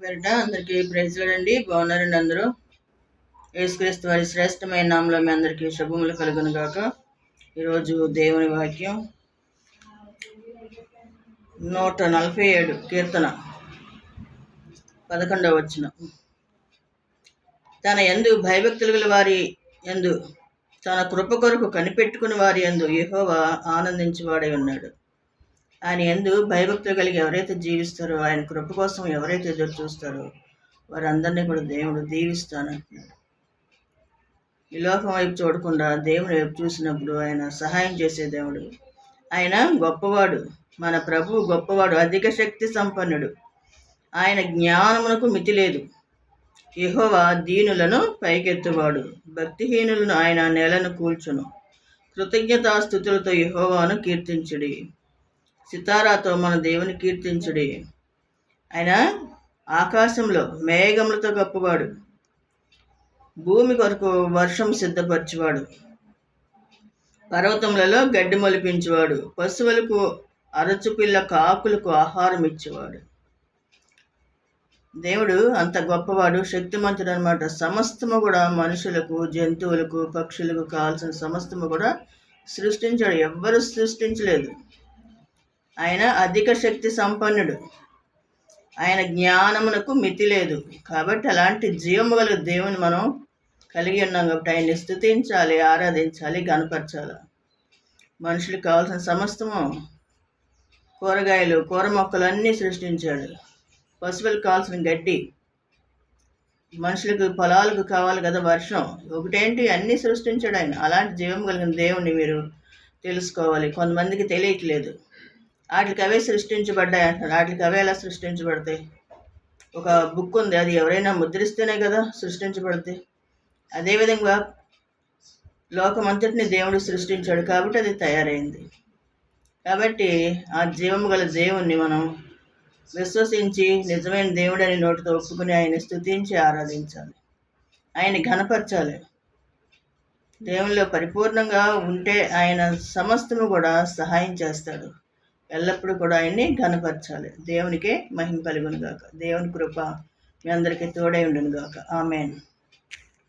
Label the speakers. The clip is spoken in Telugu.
Speaker 1: పేరిట అందరికీ ప్రైజ్ లార్డ్. బాగున్నారండి అందరూ. యేసుక్రీస్తు వారి శ్రేష్టమైన నామంలో మీ అందరికీ శుభములు కలుగును గాక. ఈరోజు దేవుని వాక్యం 147 కీర్తన 11వ వచనం. తన యందు భయభక్తులు గల వారి యందు, తన కృప కొరకు కనిపెట్టుకుని వారి యందు యెహోవా ఆనందించువాడై ఉన్నాడు. ఆయన యందు భయభక్తులు కలిగి ఎవరైతే జీవిస్తారో, ఆయన కృప కోసం ఎవరైతే ఎదురు చూస్తారో వారందరినీ కూడా దేవుడు దీవిస్తానంటున్నాడు. ఈ లోకం వైపు చూడకుండా దేవుని వైపు చూసినప్పుడు ఆయన సహాయం చేసే దేవుడు. ఆయన గొప్పవాడు, మన ప్రభువు గొప్పవాడు, అధిక శక్తి సంపన్నుడు. ఆయన జ్ఞానమునకు మితి లేదు. యెహోవా దీనులను పైకెత్తువాడు, భక్తిహీనులను ఆయన నేలను కూల్చును. కృతజ్ఞతాస్తుతులతో యెహోవాను కీర్తించుడి, సితారాతో మన దేవుని కీర్తించుడి. ఆయన ఆకాశంలో మేఘములతో కప్పువాడు, భూమి కొరకు వర్షం సిద్ధపరచువాడు, పర్వతములలో గడ్డి మొలిపించువాడు, పశువులకు అరచుపిల్ల కాకులకు ఆహారం ఇచ్చేవాడు. దేవుడు అంత గొప్పవాడు, శక్తిమంతుడు అనమాట. సమస్తము కూడా మనుషులకు, జంతువులకు, పక్షులకు కావాల్సిన సమస్తము కూడా సృష్టించాడు. ఎవ్వరు సృష్టించలేదు. ఆయన అధిక శక్తి సంపన్నుడు, ఆయన జ్ఞానమునకు మితి లేదు. కాబట్టి అలాంటి జీవము గల దేవుని మనం కలిగి ఉన్నాం. కాబట్టి ఆయన్ని స్తుతించాలి, ఆరాధించాలి, గణపరచాలి. మనుషులకు కావాల్సిన సమస్తము, కూరగాయలు, కూర మొక్కలు అన్నీ సృష్టించాడు. పశువులకు కావాల్సిన గడ్డి, మనుషులకు పొలాలకు కావాలి కదా వర్షం, ఒకటేంటి అన్నీ సృష్టించాడు ఆయన. అలాంటి జీవం కలిగిన దేవుణ్ణి మీరు తెలుసుకోవాలి. కొంతమందికి తెలియట్లేదు. వాటికి అవే సృష్టించబడ్డాయి అంటారు. వాటికి అవే ఎలా సృష్టించబడతాయి? ఒక బుక్ ఉంది, అది ఎవరైనా ముద్రిస్తేనే కదా సృష్టించబడతాయి. అదేవిధంగా లోకమంతటిని దేవుడు సృష్టించాడు కాబట్టి అది తయారైంది. కాబట్టి ఆ జీవము గల దేవుణ్ణి మనం విశ్వసించి నిజమైన దేవుడని నోటితో ఒప్పుకుని ఆయన స్తుతించి ఆరాధించాలి, ఆయన ఘనపరచాలి. దేవునిలో పరిపూర్ణంగా ఉంటే ఆయన సమస్తము కూడా సహాయం చేస్తాడు. ఎల్లప్పుడూ కూడా ఆయన్ని ఘనపరచాలి. దేవునికే మహిమ కలుగును గాక. దేవుని కృప మీ అందరికీ తోడై ఉండును గాక. ఆమేన్.